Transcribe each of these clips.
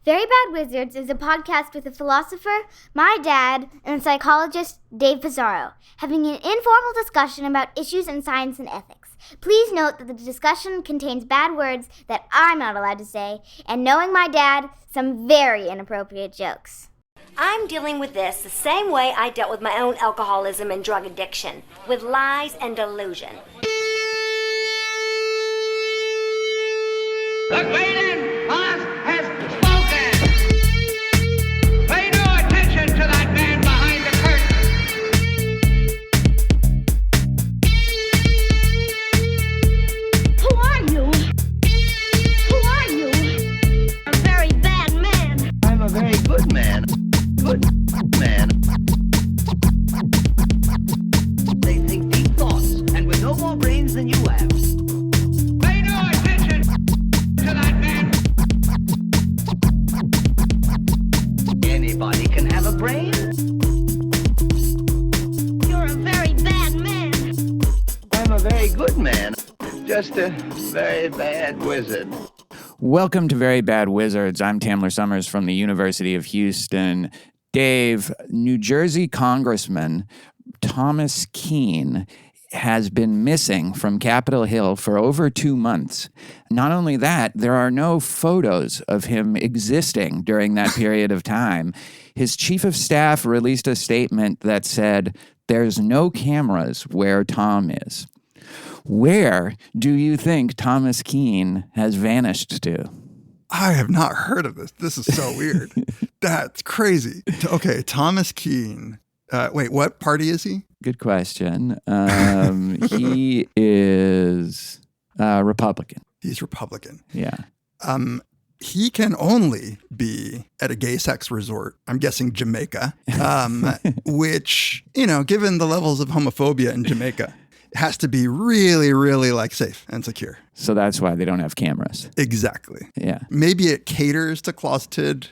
Very Bad Wizards is a podcast with a philosopher, my dad, and a psychologist, Dave Pizarro, having an informal discussion about issues in science and ethics. Please note that the discussion contains bad words that I'm not allowed to say, and knowing my dad, some very inappropriate jokes. I'm dealing with this the same way I dealt with my own alcoholism and drug addiction, with lies and delusion. The great boss has spoken. Pay no attention to that man behind the curtain. Who are you? Who are you? A very bad man. I'm a very good man. Good man. They think deep thoughts, and with no more brains than you have. Pay no attention to that man. Anybody can have a brain. You're a very bad man. I'm a very good man. Just a very bad wizard. Welcome to Very Bad Wizards. I'm Tamler Summers from the University of Houston. Dave, New Jersey Congressman Thomas Keene has been missing from Capitol Hill for over 2 months. Not only that, there are no photos of him existing during that period of time. His chief of staff released a statement that said, "There's no cameras where Tom is." Where do you think Thomas Keene has vanished to? I have not heard of this. This is so weird. That's crazy. Okay, Thomas Keene. Wait, what party is he? Good question. He is Republican. He's Republican. Yeah. He can only be at a gay sex resort, I'm guessing Jamaica, which, given the levels of homophobia in Jamaica, has to be really, really safe and secure. So that's why they don't have cameras. Exactly. Yeah. Maybe it caters to closeted.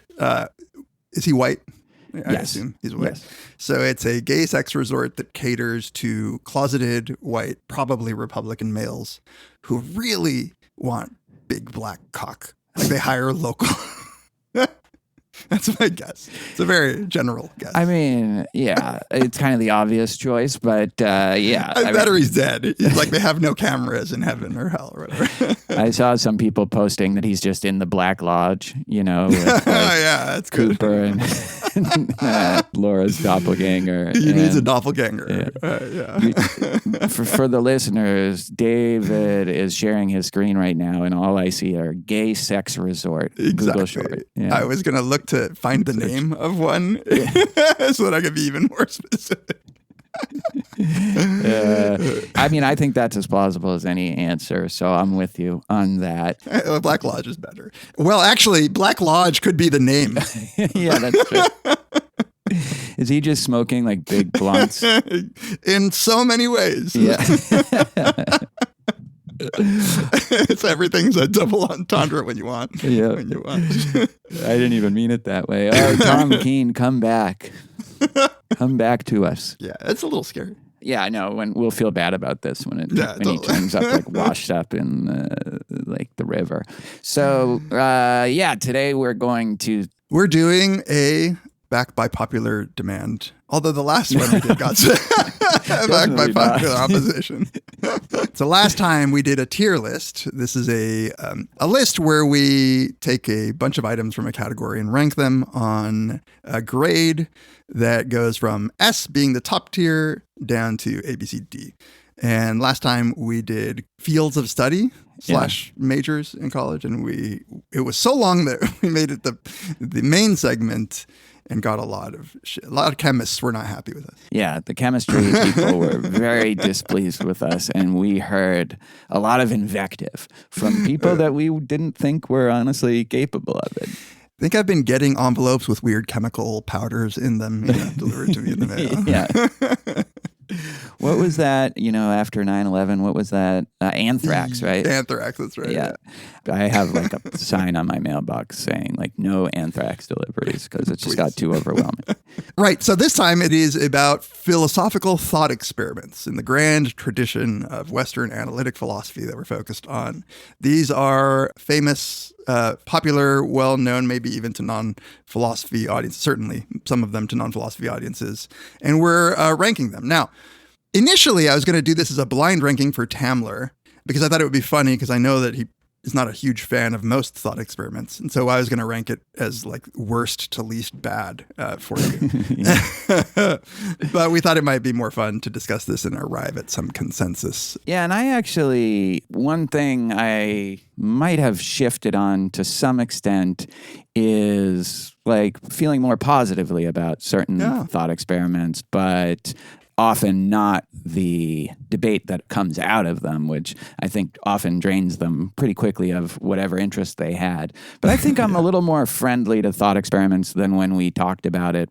Is he white? I Yes. assume he's white. Yes. So it's a gay sex resort that caters to closeted white, probably Republican males who really want big black cock. Like they hire local. That's my guess. It's a very general guess. I mean, yeah, it's kind of the obvious choice, but yeah. I bet he's dead. He's like they have no cameras in heaven or hell or whatever. I saw some people posting that he's just in the Black Lodge, with yeah, that's good. Cooper and Laura's doppelganger. He needs a doppelganger. Yeah. For the listeners, David is sharing his screen right now, and all I see are gay sex resort. Exactly. Google short. Yeah. I was going to look to find the name of one so that I could be even more specific. I mean, I think that's as plausible as any answer, so I'm with you on that. Black Lodge is better. Well, actually, Black Lodge could be the name. Yeah, that's true. Is he just smoking like big blunts? In so many ways. Yeah. It's everything's a double entendre when you want. Yeah. When you want. I didn't even mean it that way. Oh, Tom Keene, come back. Come back to us. Yeah, it's a little scary. Yeah, I know. When we'll feel bad about this when totally. he turns up washed up in the river. So today we're doing a back by popular demand. Although the last one we did got back by popular opposition. So last time we did a tier list. This is a list where we take a bunch of items from a category and rank them on a grade that goes from S being the top tier down to A, B, C, D. And last time we did fields of study / majors in college. And it was so long that we made it the main segment and got a lot of shit. A lot of chemists were not happy with us. Yeah, the chemistry people were very displeased with us, and we heard a lot of invective from people that we didn't think were honestly capable of it. I think I've been getting envelopes with weird chemical powders in them delivered to me in the mail. Yeah. What was that, after 9/11, what was that? Anthrax, right? Anthrax, that's right. Yeah. I have like a sign on my mailbox saying like no anthrax deliveries because it just got too overwhelming. Right. So this time it is about philosophical thought experiments in the grand tradition of Western analytic philosophy that we're focused on. These are famous, popular, well-known, maybe even to non-philosophy audiences, certainly some of them to non-philosophy audiences, and we're ranking them. Now, initially I was going to do this as a blind ranking for Tamler because I thought it would be funny because I know that he is not a huge fan of most thought experiments. And so I was going to rank it as like worst to least bad for you. But we thought it might be more fun to discuss this and arrive at some consensus. Yeah, and I actually, one thing I might have shifted on to some extent is like feeling more positively about certain thought experiments, but often not the debate that comes out of them, which I think often drains them pretty quickly of whatever interest they had. But I think I'm a little more friendly to thought experiments than when we talked about it,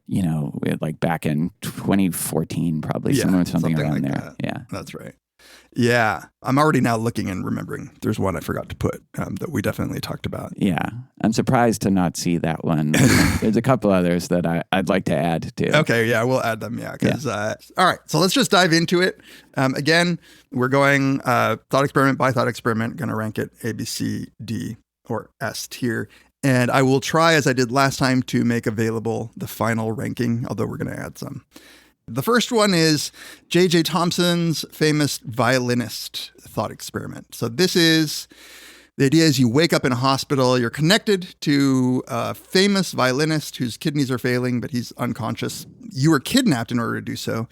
like back in 2014, probably something around like there. That. Yeah, that's right. Yeah, I'm already now looking and remembering. There's one I forgot to put that we definitely talked about. Yeah, I'm surprised to not see that one. There's a couple others that I'd like to add to. Okay, yeah, we'll add them. Yeah, because all right, so let's just dive into it. Again, we're going thought experiment by thought experiment. Going to rank it A, B, C, D, or S tier. And I will try, as I did last time, to make available the final ranking, although we're going to add some. The first one is J.J. Thomson's famous violinist thought experiment. So the idea is you wake up in a hospital, you're connected to a famous violinist whose kidneys are failing, but he's unconscious. You were kidnapped in order to do so.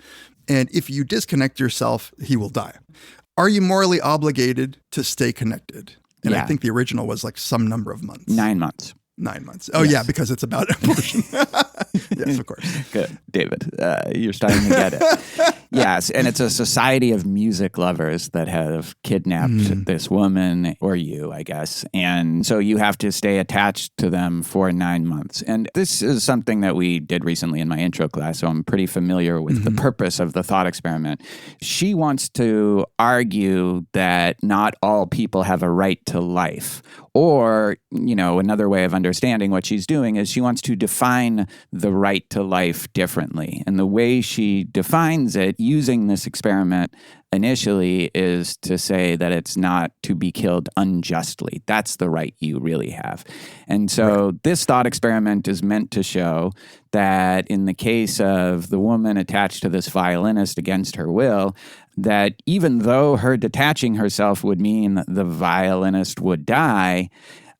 And if you disconnect yourself, he will die. Are you morally obligated to stay connected? And I think the original was like some number of months. 9 months. 9 months. Oh, yes. Yeah, because it's about abortion. Yes, of course. Good, David. You're starting to get it. Yes, and it's a society of music lovers that have kidnapped this woman, or you, I guess. And so you have to stay attached to them for 9 months. And this is something that we did recently in my intro class, so I'm pretty familiar with the purpose of the thought experiment. She wants to argue that not all people have a right to life. Or, another way of understanding what she's doing is she wants to define the right to life differently. And the way she defines it using this experiment initially is to say that it's not to be killed unjustly. That's the right you really have. And so this thought experiment is meant to show that in the case of the woman attached to this violinist against her will, that even though her detaching herself would mean the violinist would die,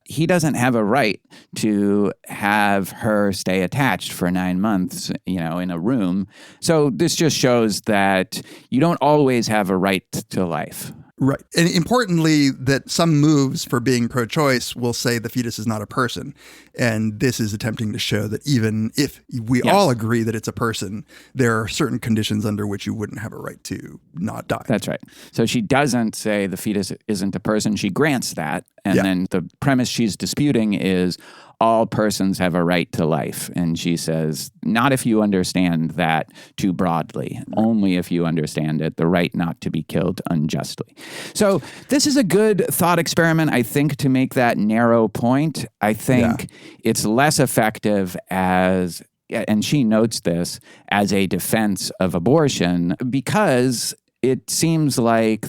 he doesn't have a right to have her stay attached for 9 months, in a room. So this just shows that you don't always have a right to life. Right. And importantly, that some moves for being pro-choice will say the fetus is not a person. And this is attempting to show that even if we all agree that it's a person, there are certain conditions under which you wouldn't have a right to not die. That's right. So she doesn't say the fetus isn't a person. She grants that. And then the premise she's disputing is all persons have a right to life. And she says, not if you understand that too broadly, only if you understand it, the right not to be killed unjustly. So this is a good thought experiment, I think, to make that narrow point. I think it's less effective as, and she notes this, as a defense of abortion because it seems like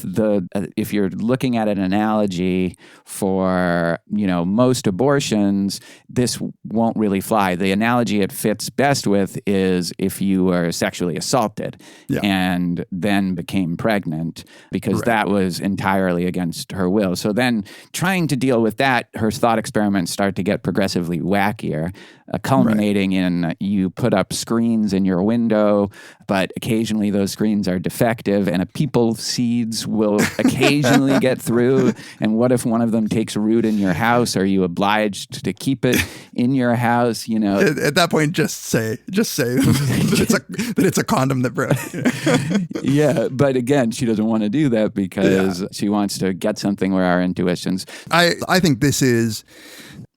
if you're looking at an analogy for, most abortions, this won't really fly. The analogy it fits best with is if you were sexually assaulted and then became pregnant because that was entirely against her will. So then trying to deal with that, her thought experiments start to get progressively wackier, culminating in you put up screens in your window, but occasionally those screens are defective and people seeds will occasionally get through. And what if one of them takes root in your house? Are you obliged to keep it in your house? At that point, just say that it's a condom that broke. Yeah, but again, she doesn't want to do that because she wants to get something where our intuitions. I think this is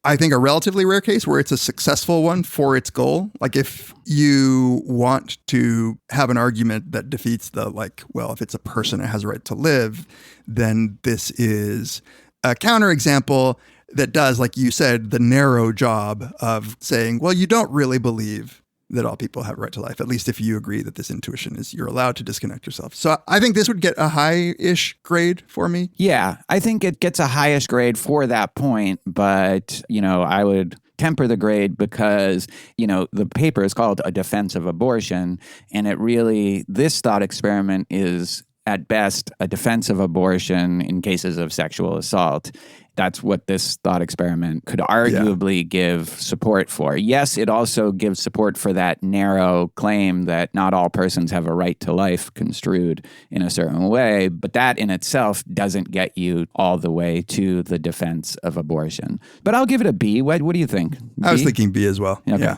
I think, a relatively rare case where it's a successful one for its goal. Like if you want to have an argument that defeats the well, if it's a person, it has a right to live, then this is a counterexample that does, like you said, the narrow job of saying, well, you don't really believe that all people have a right to life, at least if you agree that this intuition is you're allowed to disconnect yourself. So I think this would get a high-ish grade for me. Yeah, I think it gets a highest grade for that point, but, I would temper the grade because, the paper is called A Defense of Abortion, and this thought experiment is at best a defense of abortion in cases of sexual assault. That's what this thought experiment could arguably give support for. Yes, it also gives support for that narrow claim that not all persons have a right to life construed in a certain way, but that in itself doesn't get you all the way to the defense of abortion. But I'll give it a B. What do you think? I was thinking B as well. Okay.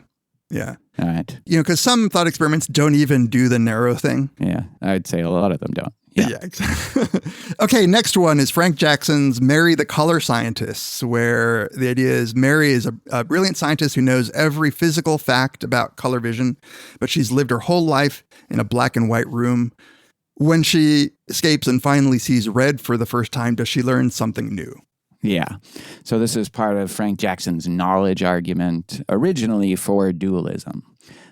Yeah. All right. Because some thought experiments don't even do the narrow thing. Yeah, I'd say a lot of them don't. Yeah, exactly. Okay, next one is Frank Jackson's Mary the Color Scientists, where the idea is Mary is a brilliant scientist who knows every physical fact about color vision, but she's lived her whole life in a black and white room. When she escapes and finally sees red for the first time, does she learn something new? Yeah. So this is part of Frank Jackson's knowledge argument, originally for dualism.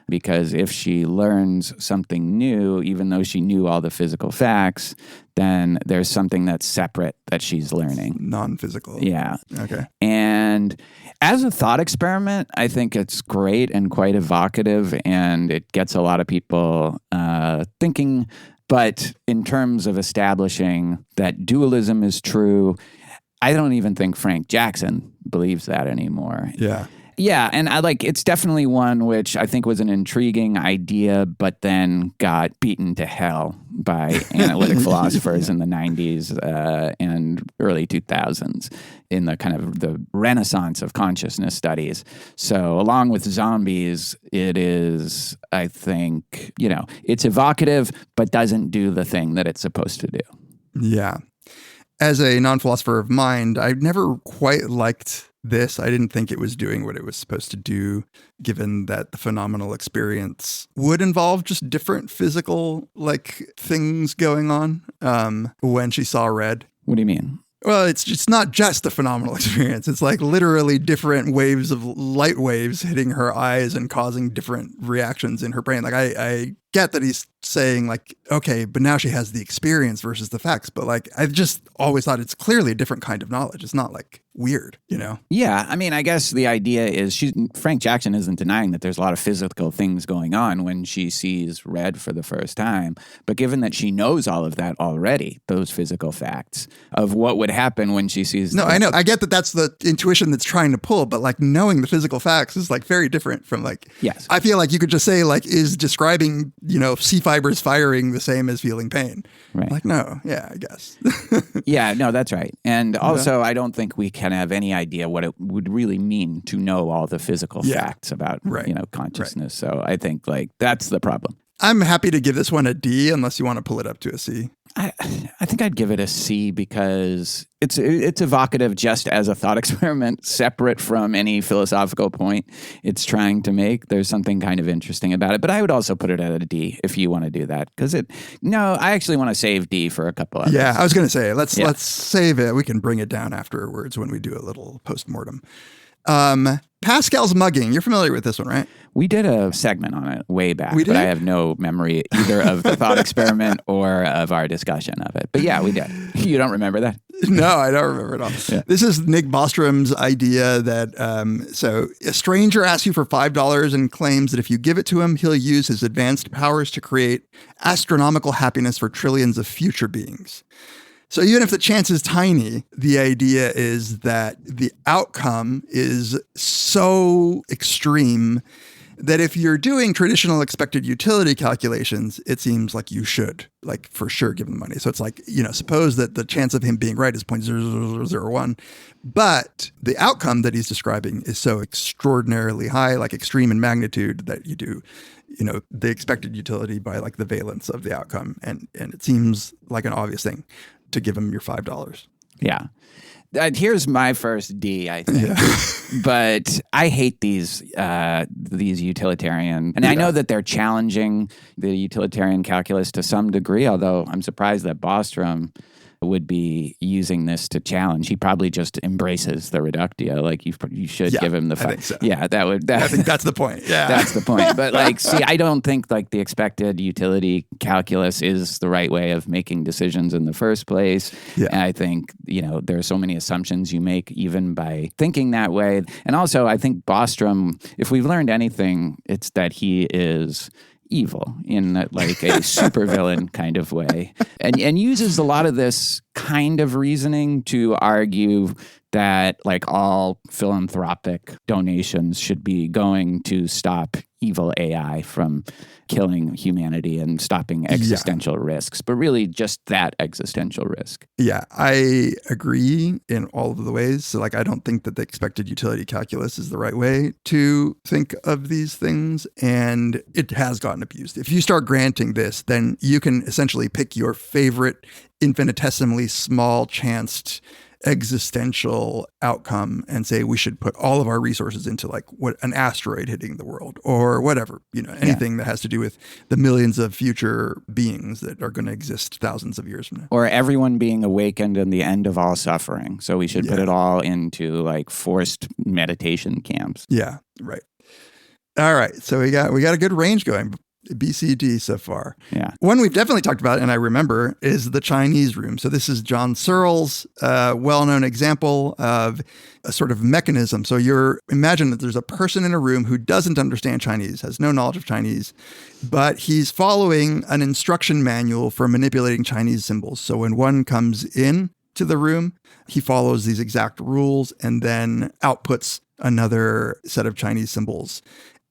Because if she learns something new, even though she knew all the physical facts, then there's something that's separate that she's learning. Non-physical. Yeah. Okay. And as a thought experiment, I think it's great and quite evocative, and it gets a lot of people thinking. But in terms of establishing that dualism is true, I don't even think Frank Jackson believes that anymore. Yeah. Yeah, and it's definitely one which I think was an intriguing idea, but then got beaten to hell by analytic philosophers in the 90s and early 2000s in the kind of the renaissance of consciousness studies. So along with zombies, it is, I think, it's evocative, but doesn't do the thing that it's supposed to do. Yeah. As a non-philosopher of mind, I've never quite liked this. I didn't think it was doing what it was supposed to do, given that the phenomenal experience would involve just different physical things going on when she saw red. What do you mean? Well, it's not just a phenomenal experience. It's literally different waves of light waves hitting her eyes and causing different reactions in her brain. I get that he's saying okay, but now she has the experience versus the facts. But I've just always thought it's clearly a different kind of knowledge. It's not weird, Yeah. I mean, I guess the idea is Frank Jackson isn't denying that there's a lot of physical things going on when she sees red for the first time. But given that she knows all of that already, those physical facts of what would happen when she sees. No, I know. I get that that's the intuition that's trying to pull, but knowing the physical facts is very different from Yes. I feel like you could just say is describing, C fibers firing the same as feeling pain. Right. No. Yeah, I guess. Yeah, no, that's right. And also, I don't think we can have any idea what it would really mean to know all the physical facts about, consciousness. Right. So I think that's the problem. I'm happy to give this one a D unless you want to pull it up to a C. I think I'd give it a C because it's evocative just as a thought experiment, separate from any philosophical point it's trying to make. There's something kind of interesting about it, but I would also put it at a D if you want to do that because I actually want to save D for a couple others. Yeah, I was going to say let's save it. We can bring it down afterwards when we do a little postmortem. Pascal's mugging. You're familiar with this one, right? We did a segment on it way back, but I have no memory either of the thought experiment or of our discussion of it. But yeah, we did. You don't remember that? No, I don't remember it all. Yeah. This is Nick Bostrom's idea that, so a stranger asks you for $5 and claims that if you give it to him, he'll use his advanced powers to create astronomical happiness for trillions of future beings. So even if the chance is tiny, the idea is that the outcome is so extreme that if you're doing traditional expected utility calculations, it seems like you should, for sure, give him the money. So it's suppose that the chance of him being right is 0.0001, but the outcome that he's describing is so extraordinarily high, extreme in magnitude, that you do, the expected utility by the valence of the outcome. And it seems like an obvious thing to give him your $5. Yeah. Here's my first D, I think. But I hate these utilitarian, and I know that they're challenging the utilitarian calculus to some degree, although I'm surprised that Bostrom would be using this to challenge. He probably just embraces the reductio. Like you should give him the I think so. Yeah, I think that's the point. Yeah. That's the point. But see, I don't think like the expected utility calculus is the right way of making decisions in the first place. Yeah. And I think, there are so many assumptions you make even by thinking that way. And also I think Bostrom, if we've learned anything, it's that he is evil in like a supervillain kind of way, and uses a lot of this kind of reasoning to argue that like all philanthropic donations should be going to stop evil AI from killing humanity and stopping existential risks, but really just that existential risk. Yeah, I agree in all of the ways. So like, I don't think that the expected utility calculus is the right way to think of these things. And it has gotten abused. If you start granting this, then you can essentially pick your favorite infinitesimally small chanced existential outcome and say we should put all of our resources into like what an asteroid hitting the world or whatever, anything that has to do with the millions of future beings that are going to exist thousands of years from now. Or everyone being awakened and the end of all suffering. So we should put it all into like forced meditation camps. Yeah, right. All right. So we got a good range going. B, C, D so far. Yeah. One we've definitely talked about, and I remember, is the Chinese room. So this is John Searle's well-known example of a sort of mechanism. So imagine that there's a person in a room who doesn't understand Chinese, has no knowledge of Chinese, but he's following an instruction manual for manipulating Chinese symbols. So when one comes in to the room, he follows these exact rules and then outputs another set of Chinese symbols.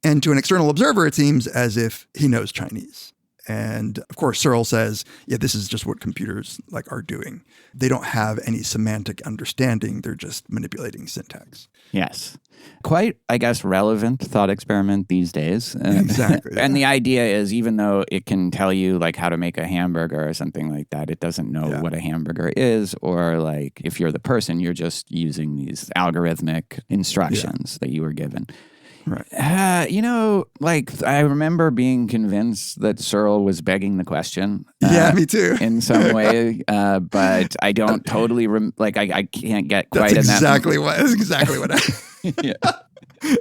And to an external observer, it seems as if he knows Chinese. And of course, Searle says, this is just what computers are doing. They don't have any semantic understanding. They're just manipulating syntax. Yes. Quite, I guess, relevant thought experiment these days. Exactly. And the idea is, even though it can tell you how to make a hamburger or something like that, it doesn't know what a hamburger is, or if you're the person, you're just using these algorithmic instructions that you were given. Right. I remember being convinced that Searle was begging the question. Me too. In some way, but I don't totally I can't get quite in that. That's exactly what I.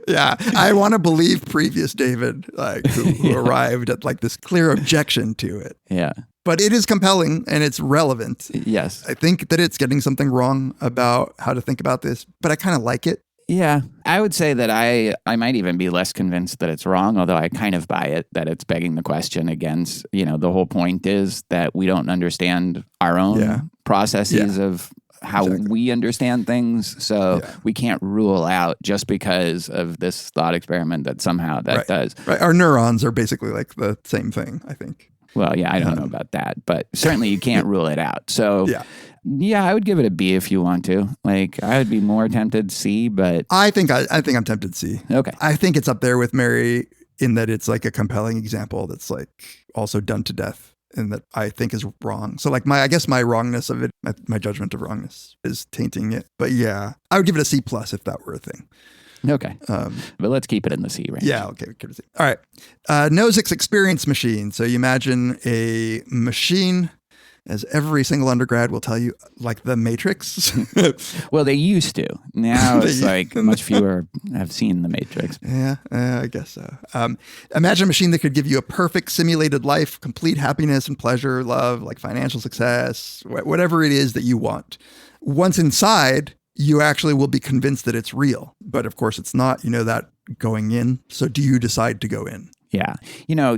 Yeah, I want to believe previous David, who arrived at this clear objection to it. Yeah. But it is compelling and it's relevant. Yes. I think that it's getting something wrong about how to think about this, but I kind of like it. Yeah, I would say that I might even be less convinced that it's wrong, although I kind of buy it that it's begging the question against, the whole point is that we don't understand our own processes of how we understand things. So we can't rule out just because of this thought experiment that somehow that does. Right. Our neurons are basically the same thing, I think. Well, I don't know about that, but certainly you can't rule it out. So yeah, I would give it a B if you want to. I would be more tempted C, but I think I'm tempted C. Okay. I think it's up there with Mary in that it's a compelling example that's also done to death and that I think is wrong. So my wrongness of it, my judgment of wrongness is tainting it. But yeah, I would give it a C+ if that were a thing. Okay. But let's keep it in the C range. Yeah, okay. All right. Nozick's experience machine. So you imagine a machine, as every single undergrad will tell you, like the Matrix. Well, they used to. Now it's much fewer have seen the Matrix. Yeah, I guess so. Imagine a machine that could give you a perfect simulated life, complete happiness and pleasure, love, financial success, whatever it is that you want. Once inside, you actually will be convinced that it's real. But of course, it's not. You know that going in. So do you decide to go in? Yeah.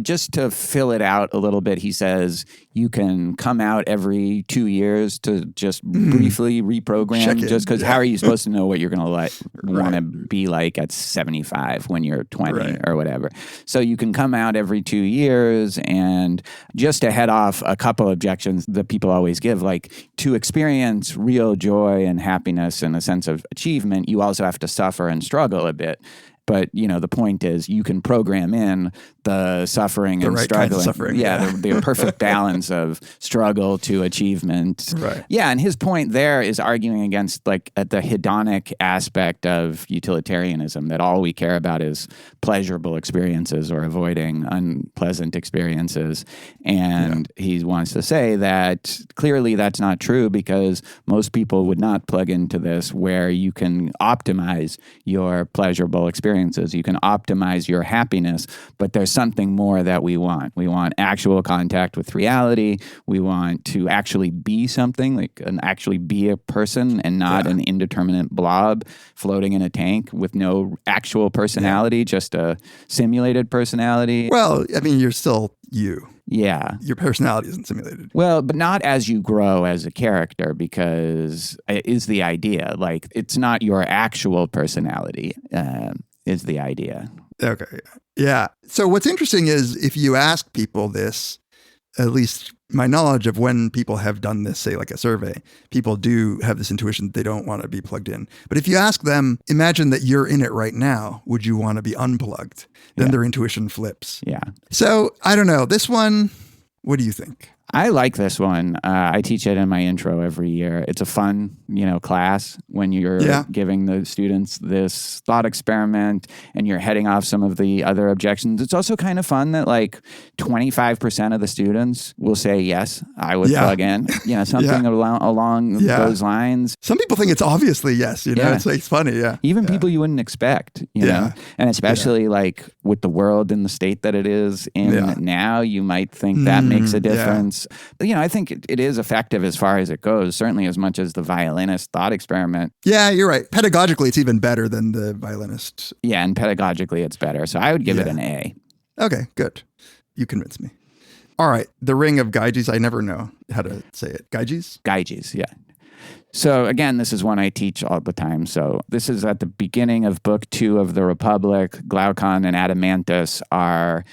Just to fill it out a little bit, he says you can come out every 2 years to just briefly reprogram. Just because how are you supposed to know what you're going to want to be at 75 when you're 20 or whatever? So you can come out every 2 years, and just to head off a couple objections that people always give, to experience real joy and happiness and a sense of achievement, you also have to suffer and struggle a bit. But, the point is you can program in the suffering and right struggling. kinds of suffering. Yeah, the perfect balance of struggle to achievement. Right. Yeah, and his point there is arguing against the hedonic aspect of utilitarianism, that all we care about is pleasurable experiences or avoiding unpleasant experiences. And he wants to say that clearly that's not true, because most people would not plug into this where you can optimize your pleasurable experiences. You can optimize your happiness, but there's something more that we want. We want actual contact with reality. We want to actually be something, actually be a person and not an indeterminate blob floating in a tank with no actual personality, just a simulated personality. Well, I mean, you're still you. Yeah. Your personality isn't simulated. Well, but not as you grow as a character, because it is the idea. It's not your actual personality, is the idea. Okay. Yeah. So what's interesting is if you ask people this, at least my knowledge of when people have done this, say like a survey, people do have this intuition that they don't want to be plugged in. But if you ask them, imagine that you're in it right now, would you want to be unplugged? Then their intuition flips. Yeah. So I don't know. This one, what do you think? I like this one. I teach it in my intro every year. It's a fun, class when you're giving the students this thought experiment and you're heading off some of the other objections. It's also kind of fun that 25% of the students will say, yes, I would plug in, something along those lines. Some people think it's obviously yes, it's funny. Yeah. Even people you wouldn't expect, know, and especially with the world in the state that it is in now, you might think that makes a difference. I think it is effective as far as it goes, certainly as much as the violinist thought experiment. Yeah, you're right. Pedagogically, it's even better than the violinist. Yeah, and pedagogically, it's better. So I would give it an A. Okay, good. You convinced me. All right, the Ring of Gyges. I never know how to say it. Gyges? Gyges, yeah. So again, this is one I teach all the time. So this is at the beginning of Book 2 of the Republic. Glaucon and Adeimantus are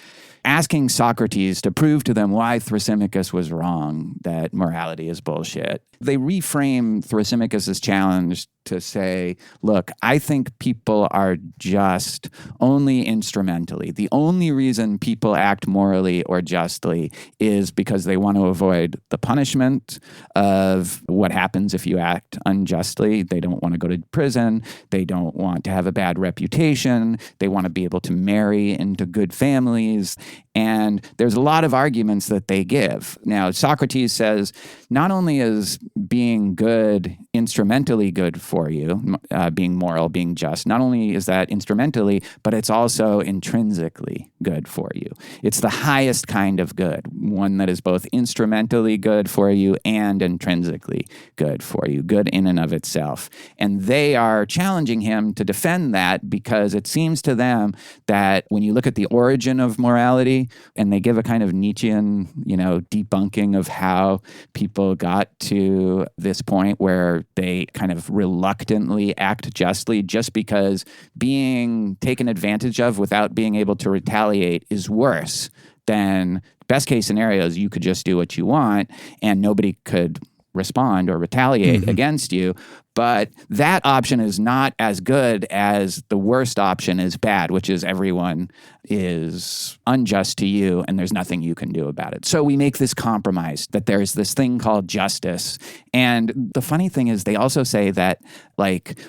asking Socrates to prove to them why Thrasymachus was wrong, that morality is bullshit. They reframe Thrasymachus' challenge to say, look, I think people are just only instrumentally. The only reason people act morally or justly is because they want to avoid the punishment of what happens if you act unjustly. They don't want to go to prison. They don't want to have a bad reputation. They want to be able to marry into good families. And there's a lot of arguments that they give. Now, Socrates says, not only is being good instrumentally good for you, being moral, being just, not only is that instrumentally, but it's also intrinsically good for you. It's the highest kind of good, one that is both instrumentally good for you and intrinsically good for you, good in and of itself. And they are challenging him to defend that, because it seems to them that when you look at the origin of morality, and they give a kind of Nietzschean, debunking of how people got to this point where they kind of reluctantly act justly just because being taken advantage of without being able to retaliate is worse than best case scenarios. You could just do what you want and nobody could respond or retaliate against you. But that option is not as good as the worst option is bad, which is everyone is unjust to you and there's nothing you can do about it. So we make this compromise that there's this thing called justice. And the funny thing is they also say that,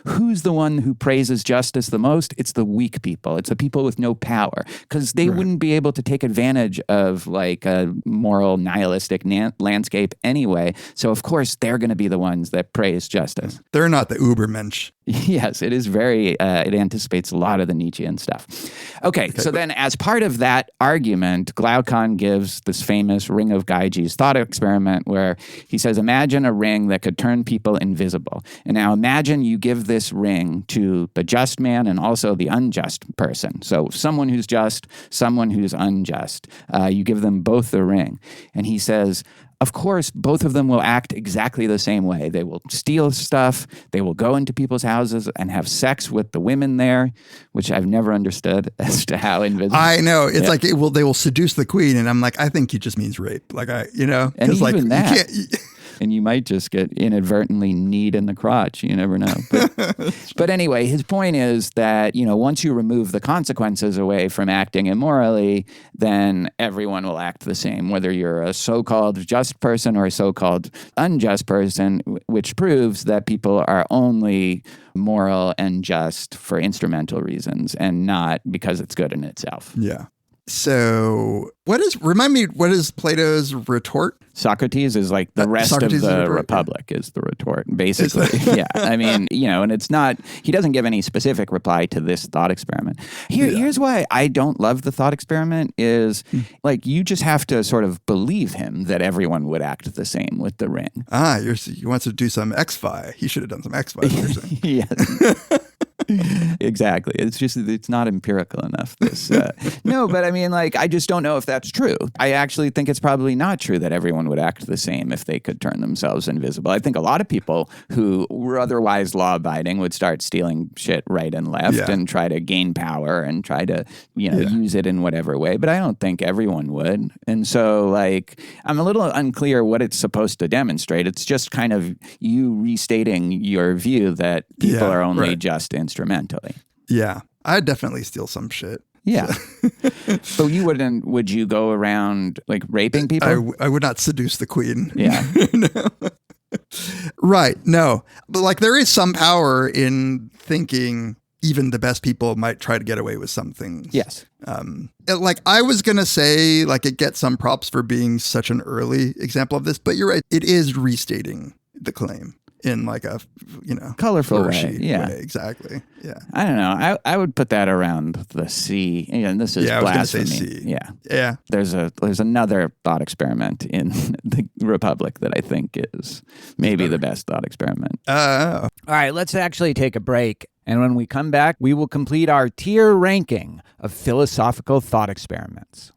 who's the one who praises justice the most? It's the weak people. It's the people with no power, because they wouldn't be able to take advantage of a moral nihilistic landscape anyway. So of course they're going to be the ones that praise justice. They're not the Ubermensch. Yes, it is very, it anticipates a lot of the Nietzschean stuff. Okay, so then as part of that argument, Glaucon gives this famous Ring of Gyges thought experiment where he says, imagine a ring that could turn people invisible. And now imagine you give this ring to the just man and also the unjust person. So someone who's just, someone who's unjust. You give them both the ring. And he says, of course, both of them will act exactly the same way. They will steal stuff. They will go into people's houses and have sex with the women there, which I've never understood as to how invisible. I know. It's they will seduce the queen. And I'm like, I think he just means rape. And even that. And you might just get inadvertently kneed in the crotch. You never know. But anyway, his point is that, once you remove the consequences away from acting immorally, then everyone will act the same, whether you're a so-called just person or a so-called unjust person, which proves that people are only moral and just for instrumental reasons and not because it's good in itself. Yeah. So what is Plato's retort? Socrates is like the rest Socrates of the retort, Republic is the retort, basically. Yeah. I mean, and it's not, he doesn't give any specific reply to this thought experiment. Here's why I don't love the thought experiment is like, you just have to sort of believe him that everyone would act the same with the ring. You want to do some X-Fi. He should have done some X-Fi. Yeah. Exactly. It's not empirical enough. No, but I mean, like, I just don't know if that's true. I actually think it's probably not true that everyone would act the same if they could turn themselves invisible. I think a lot of people who were otherwise law-abiding would start stealing shit right and left and try to gain power and try to, use it in whatever way. But I don't think everyone would. And so, like, I'm a little unclear what it's supposed to demonstrate. It's just kind of you restating your view that people are only just instrumentally. Yeah. I'd definitely steal some shit. Yeah. So would you go around like raping people? I would not seduce the queen. Yeah. Right. No. But like there is some power in thinking even the best people might try to get away with some things. Yes. Like I was going to say like it gets some props for being such an early example of this, but you're right. It is restating the claim in like a, colorful way. Yeah, exactly. Yeah. I don't know. I would put that around the C. And this is blasphemy. I was going to say C. Yeah. Yeah. There's another thought experiment in the Republic that I think is maybe the best thought experiment. All right, let's actually take a break. And when we come back, we will complete our tier ranking of philosophical thought experiments.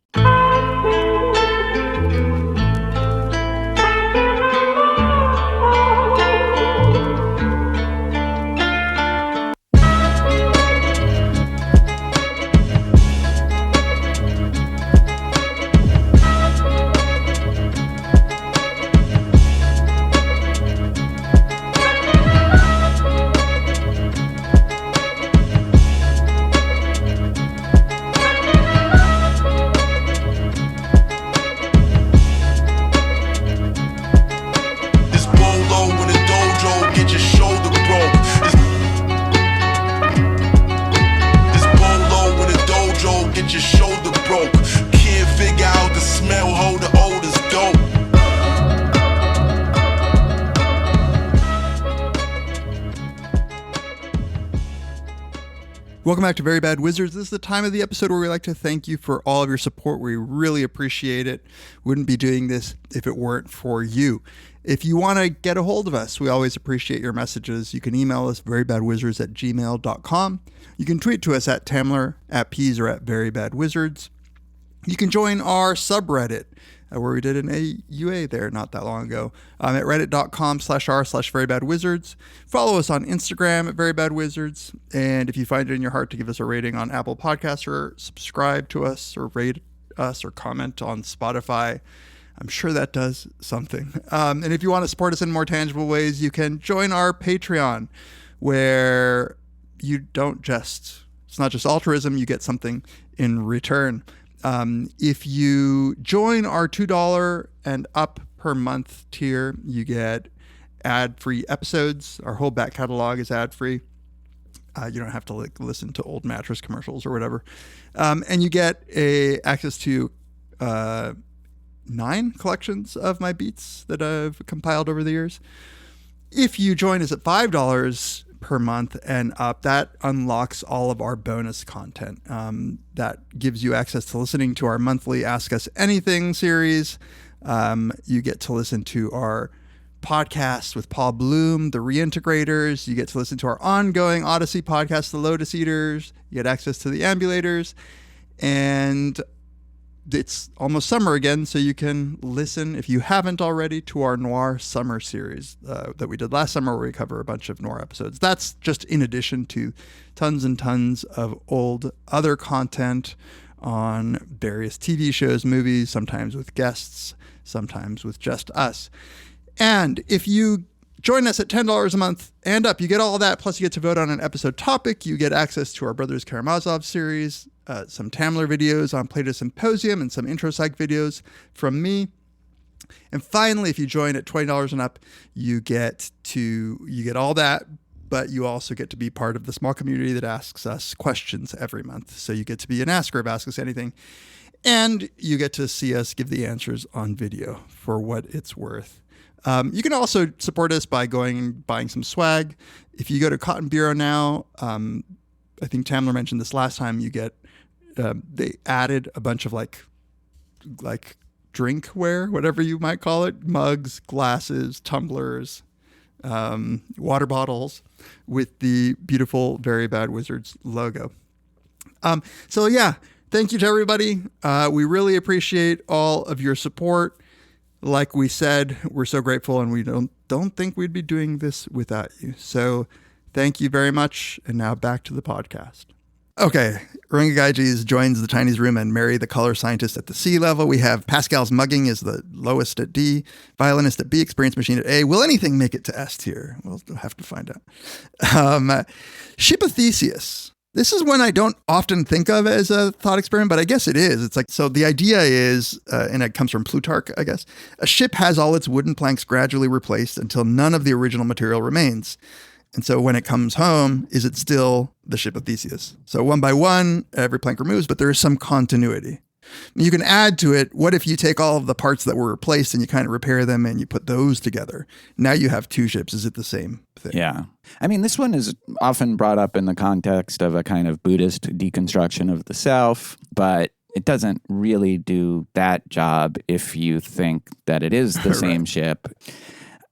Welcome back to Very Bad Wizards. This is the time of the episode where we like to thank you for all of your support. We really appreciate it. Wouldn't be doing this if it weren't for you. If you want to get a hold of us, we always appreciate your messages. You can email us verybadwizards@gmail.com. You can tweet to us at Tamler, at Peas, or at verybadwizards. You can join our subreddit, where we did an AUA there not that long ago, at reddit.com/r/verybadwizards. Follow us on Instagram at verybadwizards. And if you find it in your heart to give us a rating on Apple Podcasts or subscribe to us or rate us or comment on Spotify, I'm sure that does something. And if you want to support us in more tangible ways, you can join our Patreon, where you don't just, it's not just altruism, you get something in return. If you join our $2 and up per month tier, you get ad-free episodes. Our whole back catalog is ad-free. You don't have to listen to old mattress commercials or whatever. And you get access to 9 collections of my beats that I've compiled over the years. If you join us at $5 per month and up, that unlocks all of our bonus content. That gives you access to listening to our monthly Ask Us Anything series. You get to listen to our podcast with Paul Bloom, the Reintegrators. You get to listen to our ongoing Odyssey podcast, the Lotus Eaters. You get access to the Ambulators. And it's almost summer again, so you can listen, if you haven't already, to our Noir Summer series that we did last summer, where we cover a bunch of Noir episodes. That's just in addition to tons and tons of old other content on various TV shows, movies, sometimes with guests, sometimes with just us. And if you join us at $10 a month and up, you get all of that. Plus, you get to vote on an episode topic. You get access to our Brothers Karamazov series, some Tamler videos on Plato Symposium, and some intro psych videos from me. And finally, if you join at $20 and up, you get all that, but you also get to be part of the small community that asks us questions every month. So you get to be an asker of Ask Us Anything, and you get to see us give the answers on video for what it's worth. You can also support us by going and buying some swag. If you go to Cotton Bureau now, I think Tamler mentioned this last time, you get, they added a bunch of like drinkware, whatever you might call it, mugs, glasses, tumblers, water bottles with the beautiful Very Bad Wizards logo. So yeah, thank you to everybody. We really appreciate all of your support. Like we said, we're so grateful, and we don't think we'd be doing this without you. So thank you very much. And now back to the podcast. Okay, Ring of Gyges joins the Chinese room and Mary, the color scientist, at the C level. We have Pascal's mugging is the lowest at D, violinist at B, experience machine at A. Will anything make it to S tier? We'll have to find out. Ship of Theseus. This is one I don't often think of as a thought experiment, but I guess it is. It's like, so the idea is, and it comes from Plutarch, I guess, a ship has all its wooden planks gradually replaced until none of the original material remains. And so when it comes home, is it still the ship of Theseus? So one by one, every plank removes, but there is some continuity. You can add to it, what if you take all of the parts that were replaced and you kind of repair them and you put those together? Now you have two ships. Is it the same thing? Yeah. I mean, this one is often brought up in the context of a kind of Buddhist deconstruction of the self, but it doesn't really do that job if you think that it is the same ship.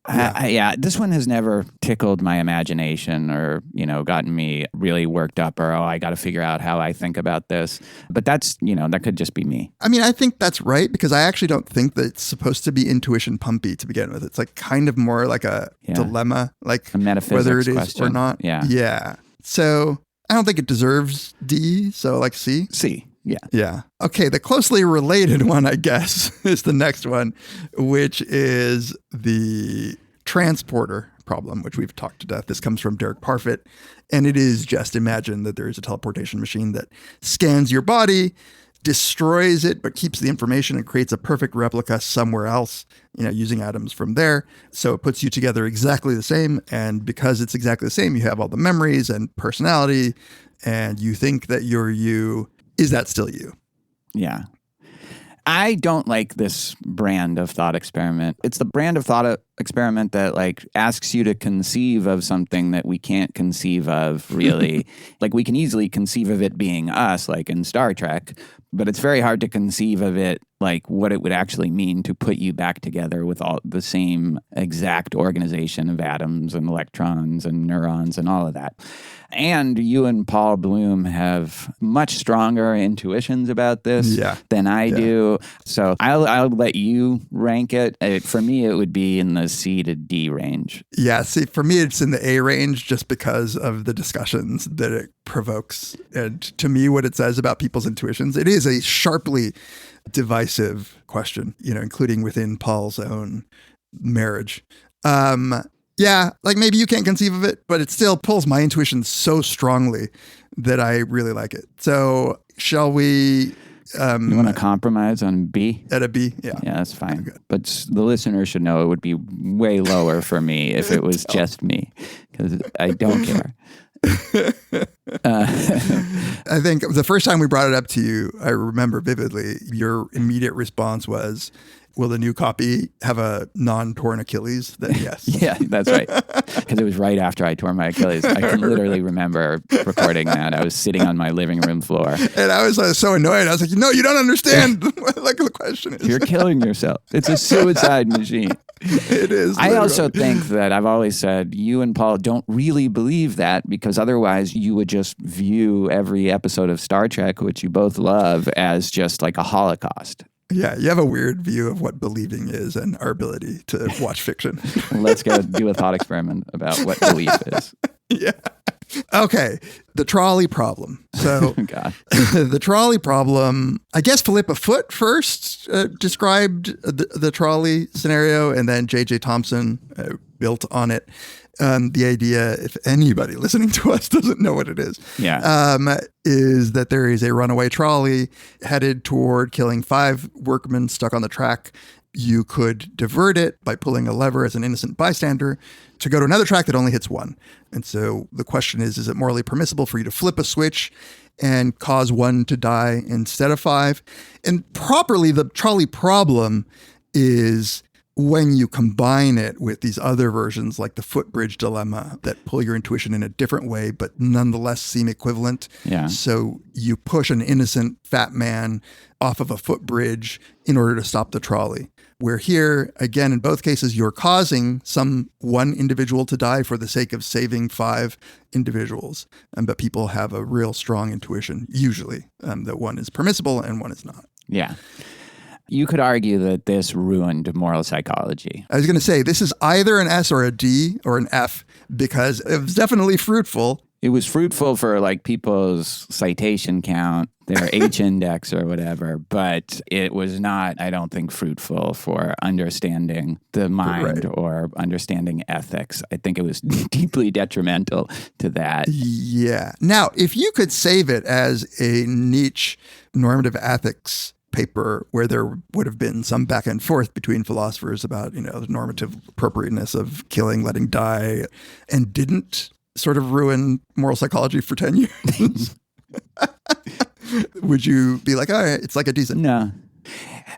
Yeah. This one has never tickled my imagination or, gotten me really worked up or, I got to figure out how I think about this. But that's, that could just be me. I mean, I think that's right, because I actually don't think that it's supposed to be intuition pumpy to begin with. It's like kind of more like a dilemma, like a metaphysics whether it is question. or not. Yeah. Yeah. So I don't think it deserves D. So like C. C. Yeah. Yeah. Okay. The closely related one, I guess, is the next one, which is the transporter problem, which we've talked to death. This comes from Derek Parfit. And it is just imagine that there is a teleportation machine that scans your body, destroys it, but keeps the information and creates a perfect replica somewhere else, using atoms from there. So it puts you together exactly the same. And because it's exactly the same, you have all the memories and personality, and you think that you're you. Is that still you? Yeah. I don't like this brand of thought experiment. It's the brand of thought experiment that asks you to conceive of something that we can't conceive of, really. We can easily conceive of it being us, like in Star Trek, but it's very hard to conceive of it what it would actually mean to put you back together with all the same exact organization of atoms and electrons and neurons and all of that. And you and Paul Bloom have much stronger intuitions about this than I do. So I'll let you rank it. For me, it would be in the C to D range. Yeah, see, for me, it's in the A range just because of the discussions that it provokes. And to me, what it says about people's intuitions, it is a sharply divisive question, including within Paul's own marriage. Yeah, maybe you can't conceive of it, but it still pulls my intuition so strongly that I really like it. So shall we... you want to compromise on B? At a B? Yeah. Yeah, that's fine. Okay. But the listener should know it would be way lower for me if it was just me, because I don't care. I think the first time we brought it up to you, I remember vividly, your immediate response was, will the new copy have a non-torn Achilles? Then yes. Yeah, that's right. Because it was right after I tore my Achilles. I can literally remember recording that. I was sitting on my living room floor. And I was so annoyed. I was like, no, you don't understand what the question is. You're killing yourself. It's a suicide machine. It is. Literally. I also think that I've always said you and Paul don't really believe that, because otherwise you would just view every episode of Star Trek, which you both love, as just like a Holocaust. Yeah, you have a weird view of what believing is and our ability to watch fiction. Let's go do a thought experiment about what belief is. Yeah. Okay, the trolley problem. So God. the trolley problem, I guess Philippa Foot first described the trolley scenario, and then J.J. Thomson built on it. The idea, if anybody listening to us doesn't know what it is, is that there is a runaway trolley headed toward killing 5 workmen stuck on the track. You could divert it by pulling a lever as an innocent bystander to go to another track that only hits 1. And so the question is it morally permissible for you to flip a switch and cause 1 to die instead of 5? And properly, the trolley problem is when you combine it with these other versions like the footbridge dilemma that pull your intuition in a different way, but nonetheless seem equivalent. Yeah. So you push an innocent fat man off of a footbridge in order to stop the trolley. Where here, again, in both cases, you're causing one individual to die for the sake of saving 5 individuals. But people have a real strong intuition, usually, that one is permissible and one is not. Yeah. You could argue that this ruined moral psychology. I was going to say, this is either an S or a D or an F because it was definitely fruitful. It was fruitful for like people's citation count, their H index or whatever, but it was not, I don't think, fruitful for understanding the mind or understanding ethics. I think it was deeply detrimental to that. Yeah. Now, if you could save it as a niche normative ethics paper where there would have been some back and forth between philosophers about, the normative appropriateness of killing, letting die, and didn't sort of ruin moral psychology for 10 years, would you be like, all right, it's like a decent... No.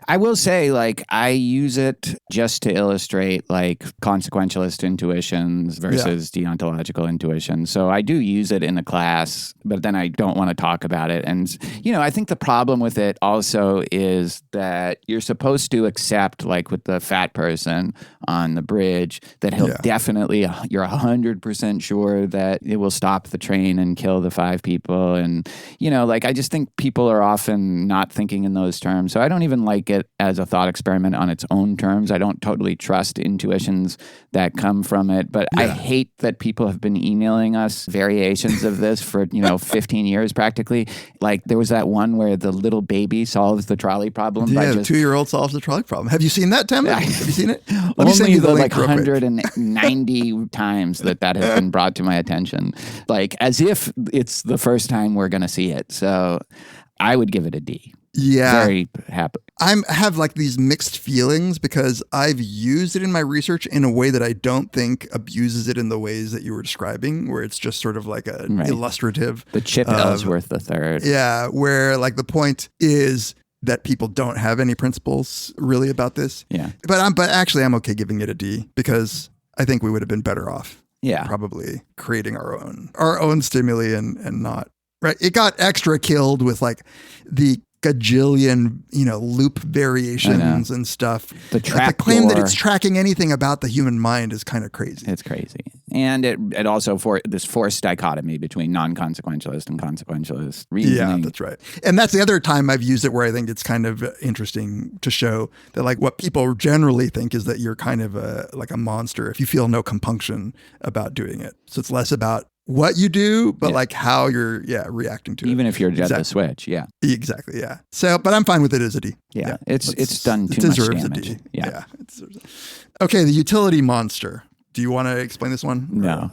I will say, like, I use it just to illustrate, like, consequentialist intuitions versus deontological intuitions. So I do use it in the class, but then I don't want to talk about it. And, I think the problem with it also is that you're supposed to accept, like with the fat person on the bridge, that he'll definitely, you're 100% sure that it will stop the train and kill the 5 people. And, I just think people are often not thinking in those terms. So I don't even like it as a thought experiment on its own terms. I don't totally trust intuitions that come from it, but I hate that people have been emailing us variations of this for, 15 years practically. Like there was that one where the little baby solves the trolley problem. Yeah, the 2-year-old solves the trolley problem. Have you seen that, Tamler? Have you seen it? Let me send you the link like 190 times that has been brought to my attention, like as if it's the first time we're going to see it. So I would give it a D. Yeah. Very happy. I have like these mixed feelings because I've used it in my research in a way that I don't think abuses it in the ways that you were describing, where it's just sort of like a illustrative. The Chip Ellsworth the third. Yeah, where like the point is that people don't have any principles really about this. Yeah. But actually I'm okay giving it a D because I think we would have been better off. Yeah. Probably creating our own stimuli and not. Right. It got extra killed with like the gajillion, loop variations and stuff. The claim that it's tracking anything about the human mind is kind of crazy. It's crazy. And it also this forced dichotomy between non-consequentialist and consequentialist reasoning. Yeah, that's right. And that's the other time I've used it where I think it's kind of interesting to show that like what people generally think is that you're kind of like a monster if you feel no compunction about doing it. So it's less about what you do, but like how you're reacting to it. Even if you're at the switch, Exactly, yeah. So, but I'm fine with it as a D. Yeah. It's done too much damage. A D. Yeah. It deserves it. Okay, the utility monster. Do you want to explain this one? No.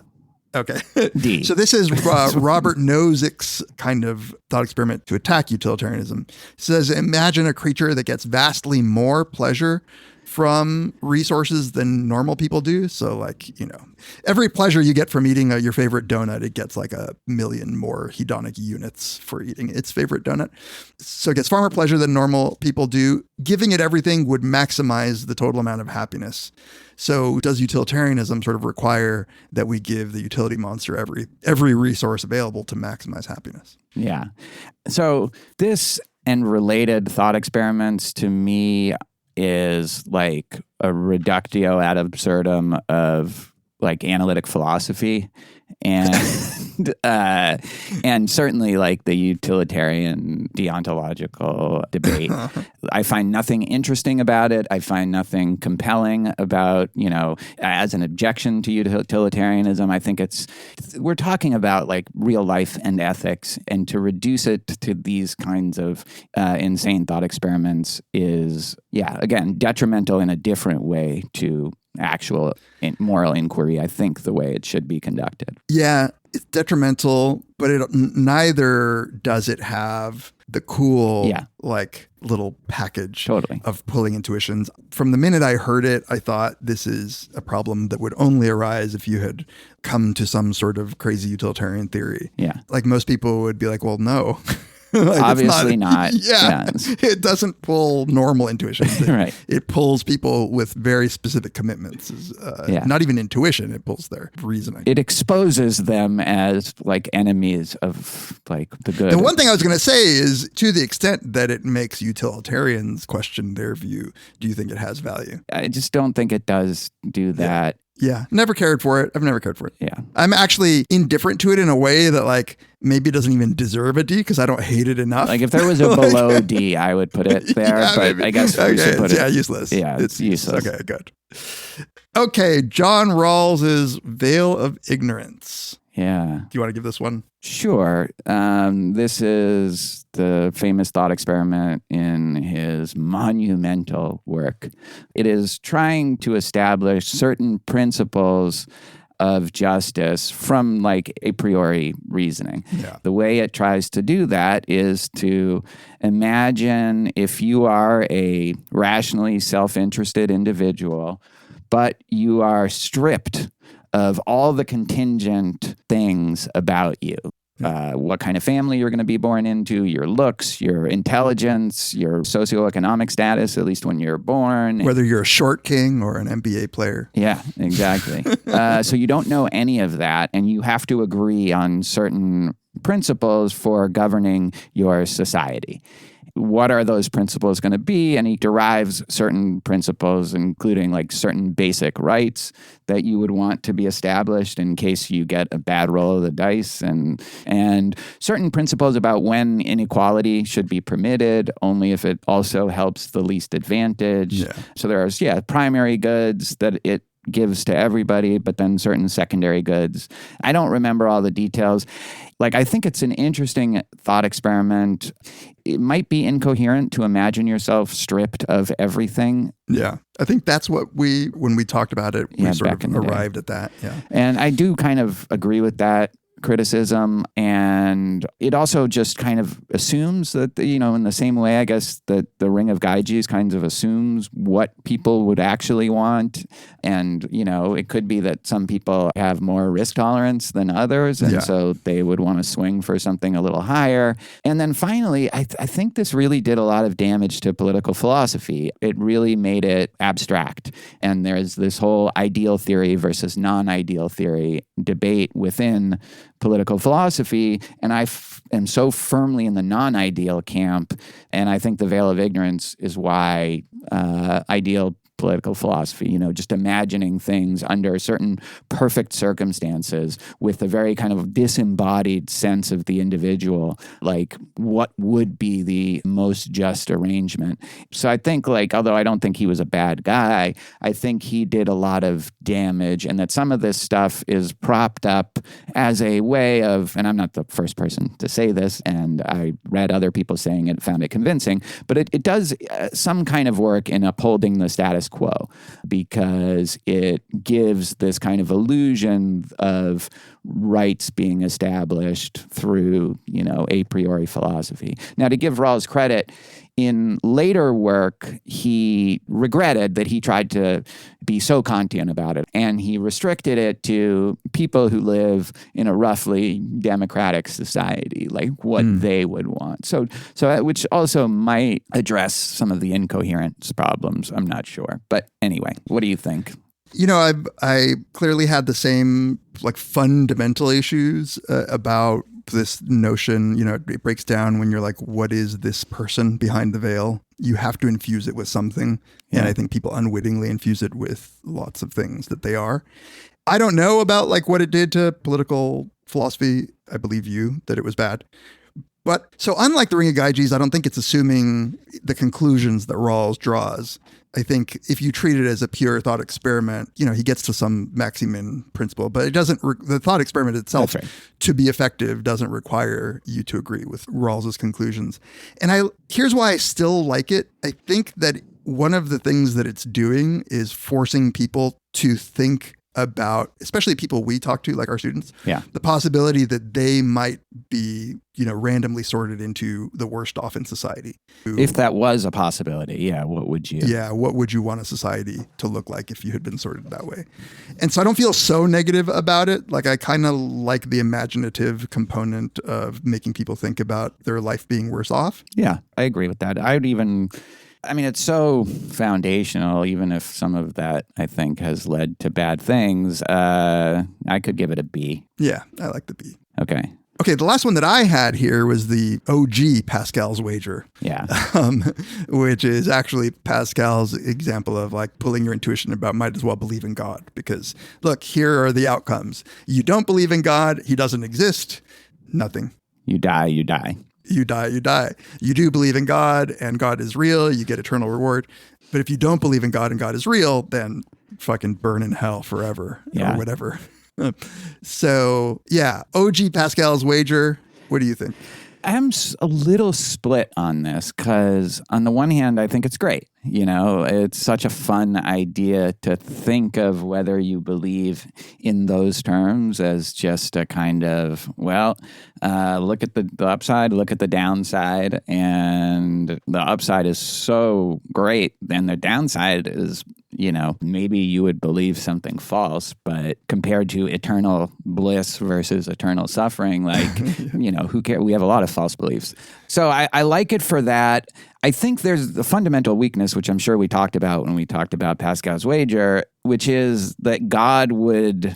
Okay. D. So this is Robert Nozick's kind of thought experiment to attack utilitarianism. It says, imagine a creature that gets vastly more pleasure from resources than normal people do. So like, every pleasure you get from eating your favorite donut, it gets like 1 million more hedonic units for eating its favorite donut. So it gets far more pleasure than normal people do. Giving it everything would maximize the total amount of happiness. So does utilitarianism sort of require that we give the utility monster every resource available to maximize happiness? Yeah. So this and related thought experiments to me is like a reductio ad absurdum of like analytic philosophy. And and certainly like the utilitarian deontological debate. I find nothing interesting about it. I find nothing compelling about, as an objection to utilitarianism. I think we're talking about like real life and ethics, and to reduce it to these kinds of insane thought experiments is, again, detrimental in a different way to actual moral inquiry, I think, the way it should be conducted. Yeah, it's detrimental, but neither does it have the cool, like, little package of pulling intuitions. From the minute I heard it, I thought this is a problem that would only arise if you had come to some sort of crazy utilitarian theory. Yeah. Like most people would be like, well, no. Like, obviously not. Yeah. It doesn't pull normal intuitions. Right. It pulls people with very specific commitments. Not even intuition. It pulls their reasoning. It exposes them as like enemies of like the good. The one thing I was going to say is, to the extent that it makes utilitarians question their view, do you think it has value? I just don't think it does do that. Yeah. Never cared for it. I've never cared for it. Yeah. I'm actually indifferent to it in a way that like maybe it doesn't even deserve a D because I don't hate it enough. Like if there was a below D, I would put it there, but maybe. I guess we should put it. Yeah, useless. Yeah, it's useless. Okay, good. Okay, John Rawls's Veil of Ignorance. Yeah. Do you want to give this one? Sure. This is the famous thought experiment in his monumental work. It is trying to establish certain principles of justice from like a priori reasoning. Yeah. The way it tries to do that is to imagine if you are a rationally self-interested individual, but you are stripped of all the contingent things about you. What kind of family you're going to be born into, your looks, your intelligence, your socioeconomic status, at least when you're born. Whether you're a short king or an NBA player. Yeah, exactly. So you don't know any of that, and you have to agree on certain principles for governing your society. What are those principles going to be? And he derives certain principles, including like certain basic rights that you would want to be established in case you get a bad roll of the dice, and certain principles about when inequality should be permitted, only if it also helps the least advantaged. Yeah. So there's, primary goods that it gives to everybody, but then certain secondary goods. I don't remember all the details. Like, I think it's an interesting thought experiment. It might be incoherent to imagine yourself stripped of everything. Yeah. I think that's what when we talked about it, we sort of arrived at that. Yeah. And I do kind of agree with that criticism, and it also just kind of assumes that, in the same way, I guess, that the Ring of Gyges kind of assumes what people would actually want. And, it could be that some people have more risk tolerance than others, and so they would want to swing for something a little higher. And then finally, I think this really did a lot of damage to political philosophy. It really made it abstract. And there's this whole ideal theory versus non-ideal theory debate within political philosophy, and I am so firmly in the non-ideal camp, and I think the veil of ignorance is why ideal political philosophy, just imagining things under certain perfect circumstances with a very kind of disembodied sense of the individual, like what would be the most just arrangement. So I think, although I don't think he was a bad guy, I think he did a lot of damage, and that some of this stuff is propped up as a way of, and I'm not the first person to say this, and I read other people saying it, found it convincing, but it does some kind of work in upholding the status quo, because it gives this kind of illusion of rights being established through, a priori philosophy. Now, to give Rawls credit, in later work, he regretted that he tried to be so Kantian about it, and he restricted it to people who live in a roughly democratic society, like what they would want. So which also might address some of the incoherence problems. I'm not sure. But anyway, what do you think? I clearly had the same fundamental issues about this notion. It breaks down when you're like, what is this person behind the veil? You have to infuse it with something. Yeah. And I think people unwittingly infuse it with lots of things that they are. I don't know about what it did to political philosophy. I believe you that it was bad. But so unlike the Ring of Gyges, I don't think it's assuming the conclusions that Rawls draws. I think if you treat it as a pure thought experiment, he gets to some Maximin principle, but it doesn't, the thought experiment itself to be effective doesn't require you to agree with Rawls's conclusions. And here's why I still like it. I think that one of the things that it's doing is forcing people to think about, especially people we talk to, like our students, the possibility that they might be, randomly sorted into the worst off in society. If that was a possibility, what would you? Yeah, what would you want a society to look like if you had been sorted that way? And so I don't feel so negative about it. Like I kind of like the imaginative component of making people think about their life being worse off. Yeah, I agree with that. It's so foundational, even if some of that, I think, has led to bad things. I could give it a B. Yeah, I like the B. Okay, the last one that I had here was the OG Pascal's wager. Yeah. Which is actually Pascal's example of like pulling your intuition about might as well believe in God. Because look, here are the outcomes. You don't believe in God. He doesn't exist. Nothing. You die, you die. You die, you die. You do believe in God and God is real. You get eternal reward. But if you don't believe in God and God is real, then fucking burn in hell forever or whatever. So, OG Pascal's wager. What do you think? I'm a little split on this because on the one hand, I think it's great. It's such a fun idea to think of whether you believe in those terms as just a kind of, look at the upside, look at the downside. And the upside is so great. And the downside is, maybe you would believe something false, but compared to eternal bliss versus eternal suffering, who cares? We have a lot of false beliefs. So I like it for that. I think there's a fundamental weakness, which I'm sure we talked about when we talked about Pascal's wager, which is that God would,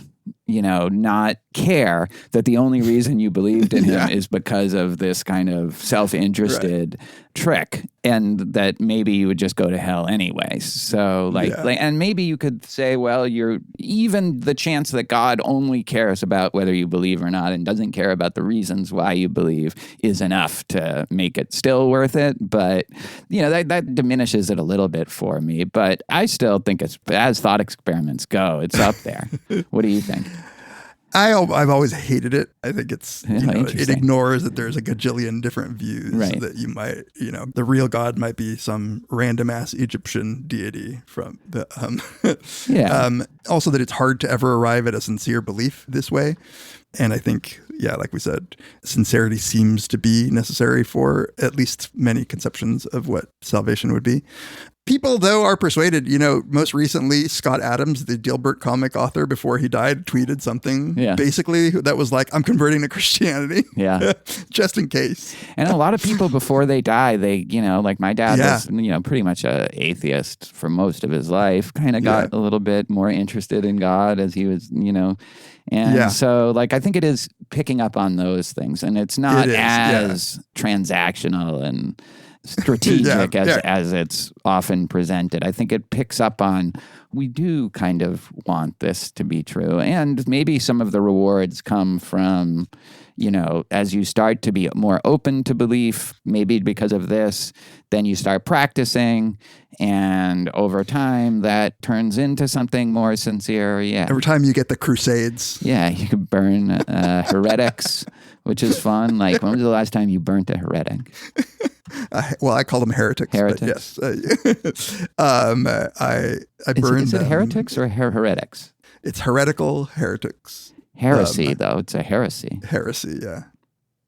not care that the only reason you believed in him is because of this kind of self-interested trick, and that maybe you would just go to hell anyway. So and maybe you could say, well, you're even the chance that God only cares about whether you believe or not and doesn't care about the reasons why you believe is enough to make it still worth it. But, that diminishes it a little bit for me. But I still think as thought experiments go, it's up there. What do you think? I've always hated it. I think it's, it Interesting. ignores that there's a gajillion different views that you might, the real God might be some random ass Egyptian deity from the, also that it's hard to ever arrive at a sincere belief this way. And I think, like we said, sincerity seems to be necessary for at least many conceptions of what salvation would be. People, though, are persuaded. Most recently, Scott Adams, the Dilbert comic author, before he died, tweeted something basically that was like, I'm converting to Christianity. Yeah. Just in case. And a lot of people before they die, they, like my dad was, pretty much a atheist for most of his life, kind of got a little bit more interested in God as he was, and so I think it is picking up on those things, and it's not as transactional and strategic as it's often presented. I think it picks up on, we do kind of want this to be true. And maybe some of the rewards come from, as you start to be more open to belief, maybe because of this, then you start practicing. And over time, that turns into something more sincere. Yeah. Every time you get the crusades. Yeah, you can burn heretics, which is fun. When was the last time you burnt a heretic? I call them heretics. Heretics. But yes. I burned Is it heretics or heretics? It's heretical heretics. Heresy, though. It's a heresy. Heresy, yeah.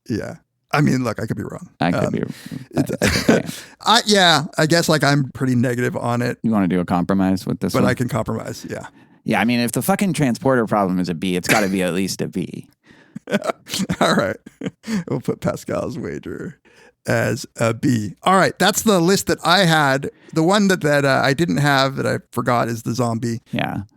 Yeah. I mean, look, I could be wrong. I could be wrong. I guess I'm pretty negative on it. You want to do a compromise with this one? But I can compromise, yeah. Yeah, I mean, if the fucking transporter problem is a B, it's got to be at least a B. All right. We'll put Pascal's wager as a B. All right, that's the list that I had. The one that I didn't have that I forgot is the zombie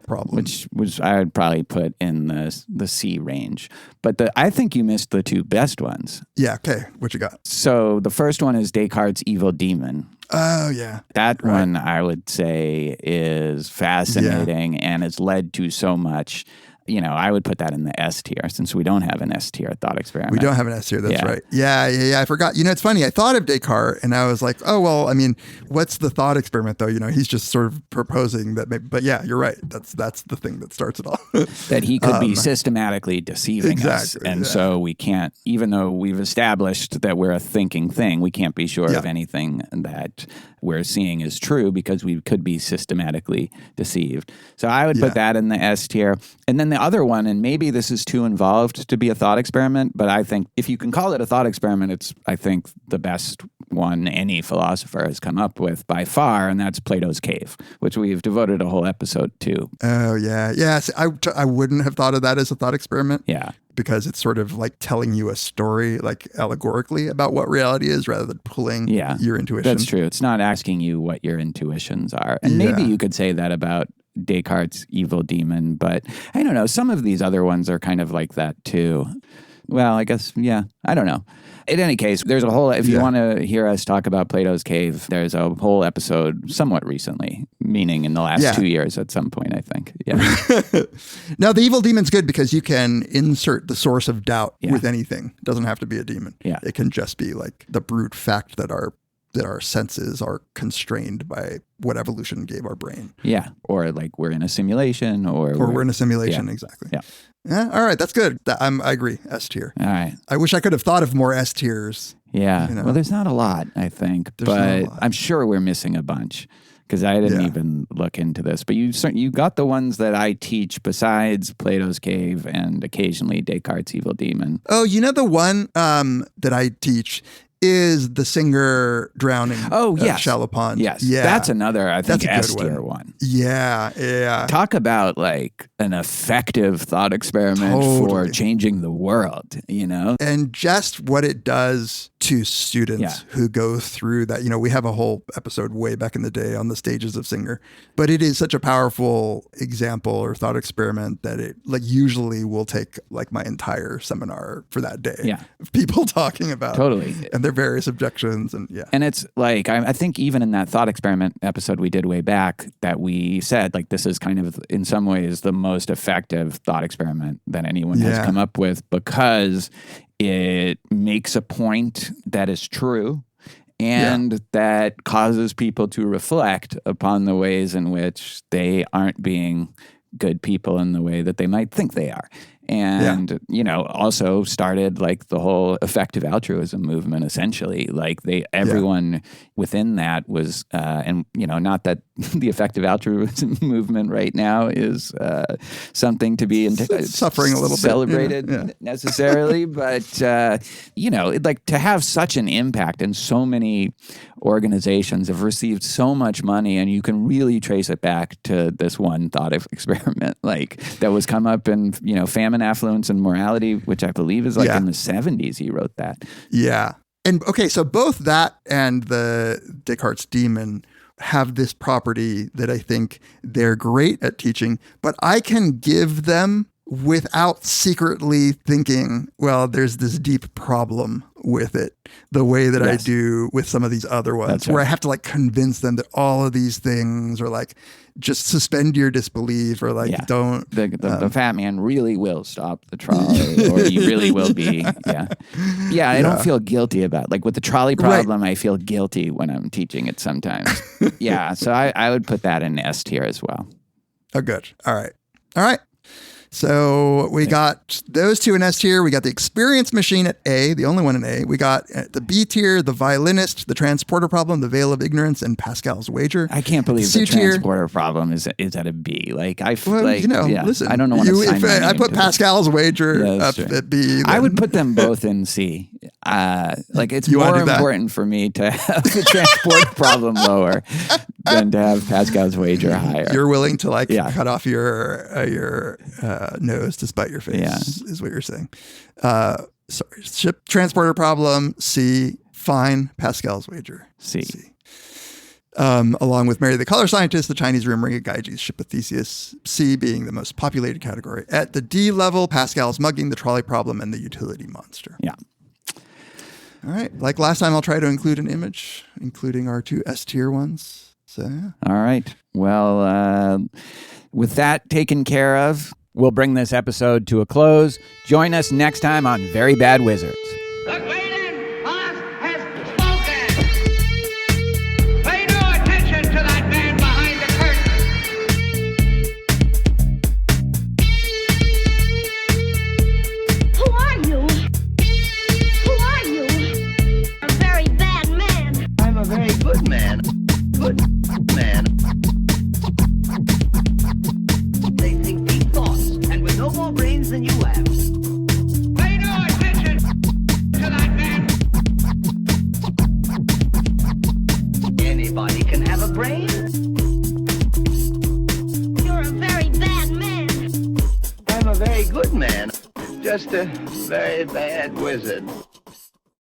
problem, which I would probably put in the C range. But I think you missed the two best ones. Yeah. Okay. What you got? So the first one is Descartes' evil demon. Oh yeah, that one I would say is fascinating and has led to so much. I would put that in the S tier since we don't have an S tier thought experiment. We don't have an S tier. That's Yeah. right. Yeah. I forgot. It's funny. I thought of Descartes and I was like, oh, well, I mean, what's the thought experiment though? He's just sort of proposing that. But yeah, you're right. That's the thing that starts it all. That he could be systematically deceiving us. Exactly, And yeah. so we can't, even though we've established that we're a thinking thing, we can't be sure Yeah. of anything that we're seeing is true because we could be systematically deceived. So I would put that in the S tier. And then the other one, and maybe this is too involved to be a thought experiment, but I think if you can call it a thought experiment, it's, I think, the best one any philosopher has come up with by far, and that's Plato's Cave, which we've devoted a whole episode to. Oh, yeah. Yeah. See, I wouldn't have thought of that as a thought experiment. Yeah. Because it's sort of like telling you a story, like allegorically, about what reality is rather than pulling your intuition. That's true. It's not asking you what your intuitions are. And maybe you could say that about Descartes' evil demon, but I don't know. Some of these other ones are kind of like that too. Well, I guess, I don't know. In any case, there's a whole, if you want to hear us talk about Plato's Cave, there's a whole episode somewhat recently, meaning in the last 2 years at some point, I think. Yeah. Now, the evil demon's good because you can insert the source of doubt with anything. It doesn't have to be a demon. Yeah. It can just be like the brute fact that our senses are constrained by what evolution gave our brain. Yeah. Or like we're in a simulation or we're in a simulation. Yeah. Exactly. Yeah. Yeah. All right. That's good. I agree. S tier. All right. I wish I could have thought of more S tiers. Yeah. Well, there's not a lot, I think, but I'm sure we're missing a bunch because I didn't even look into this. But you got the ones that I teach besides Plato's Cave and occasionally Descartes' evil demon. Oh, the one that I teach is the singer drowning. Oh, yes. Shallow Pond. Yes. Yeah. That's another, I think, That's a good S-tier one. Yeah. Yeah. Talk about like an effective thought experiment for changing the world, And just what it does to students who go through that. We have a whole episode way back in the day on the stages of Singer, but it is such a powerful example or thought experiment that it like usually will take like my entire seminar for that day. Yeah. Of people talking about Totally. And their various objections and And it's like, I think even in that thought experiment episode we did way back that we said like this is kind of in some ways the most effective thought experiment that anyone has come up with because it makes a point that is true and that causes people to reflect upon the ways in which they aren't being good people in the way that they might think they are. And, also started like the whole effective altruism movement, essentially. Like everyone within that was, not that the effective altruism movement right now is something to be suffering a little celebrated necessarily. But, like to have such an impact and so many organizations have received so much money and you can really trace it back to this one thought experiment, like that was come up in, Famine, Affluence, and Morality, which I believe is like in the 70s he wrote that. Yeah. And okay, so both that and the Descartes' demon have this property that I think they're great at teaching, but I can give them without secretly thinking, well, there's this deep problem with it, the way that I do with some of these other ones, where I have to like convince them that all of these things are like, just suspend your disbelief or like don't. The fat man really will stop the trolley or you really will be. Yeah. I don't feel guilty about like with the trolley problem. I feel guilty when I'm teaching it sometimes. So I would put that in S tier as well. Oh, good. All right. So we got those two in S tier. We got the experience machine at A, the only one in A. We got the B tier, the violinist, the transporter problem, the veil of ignorance, and Pascal's wager. I can't believe the transporter problem is at a B. Like listen, I don't know. I put Pascal's wager up at B. I would put them both in C. Like it's more important for me to have the transporter problem lower than to have Pascal's wager higher. You're willing to cut off your nose to spite your face is what you're saying. Ship transporter problem, C. Fine. Pascal's wager, C. Along with Mary the Color Scientist, the Chinese Room, Ring of Gyges, Ship of Theseus, C being the most populated category. At the D level, Pascal's mugging, the trolley problem, and the utility monster. Yeah. All right. Like last time, I'll try to include an image, including our two S tier ones. So, All right. Well, with that taken care of, we'll bring this episode to a close. Join us next time on Very Bad Wizards. The great boss has spoken. Pay no attention to that man behind the curtain. Who are you? Who are you? A very bad man. I'm a very good man. Good man. They think deep thoughts, and with no more brains than you have. Pay no attention to that man. Anybody can have a brain. You're a very bad man. I'm a very good man. Just a very bad wizard.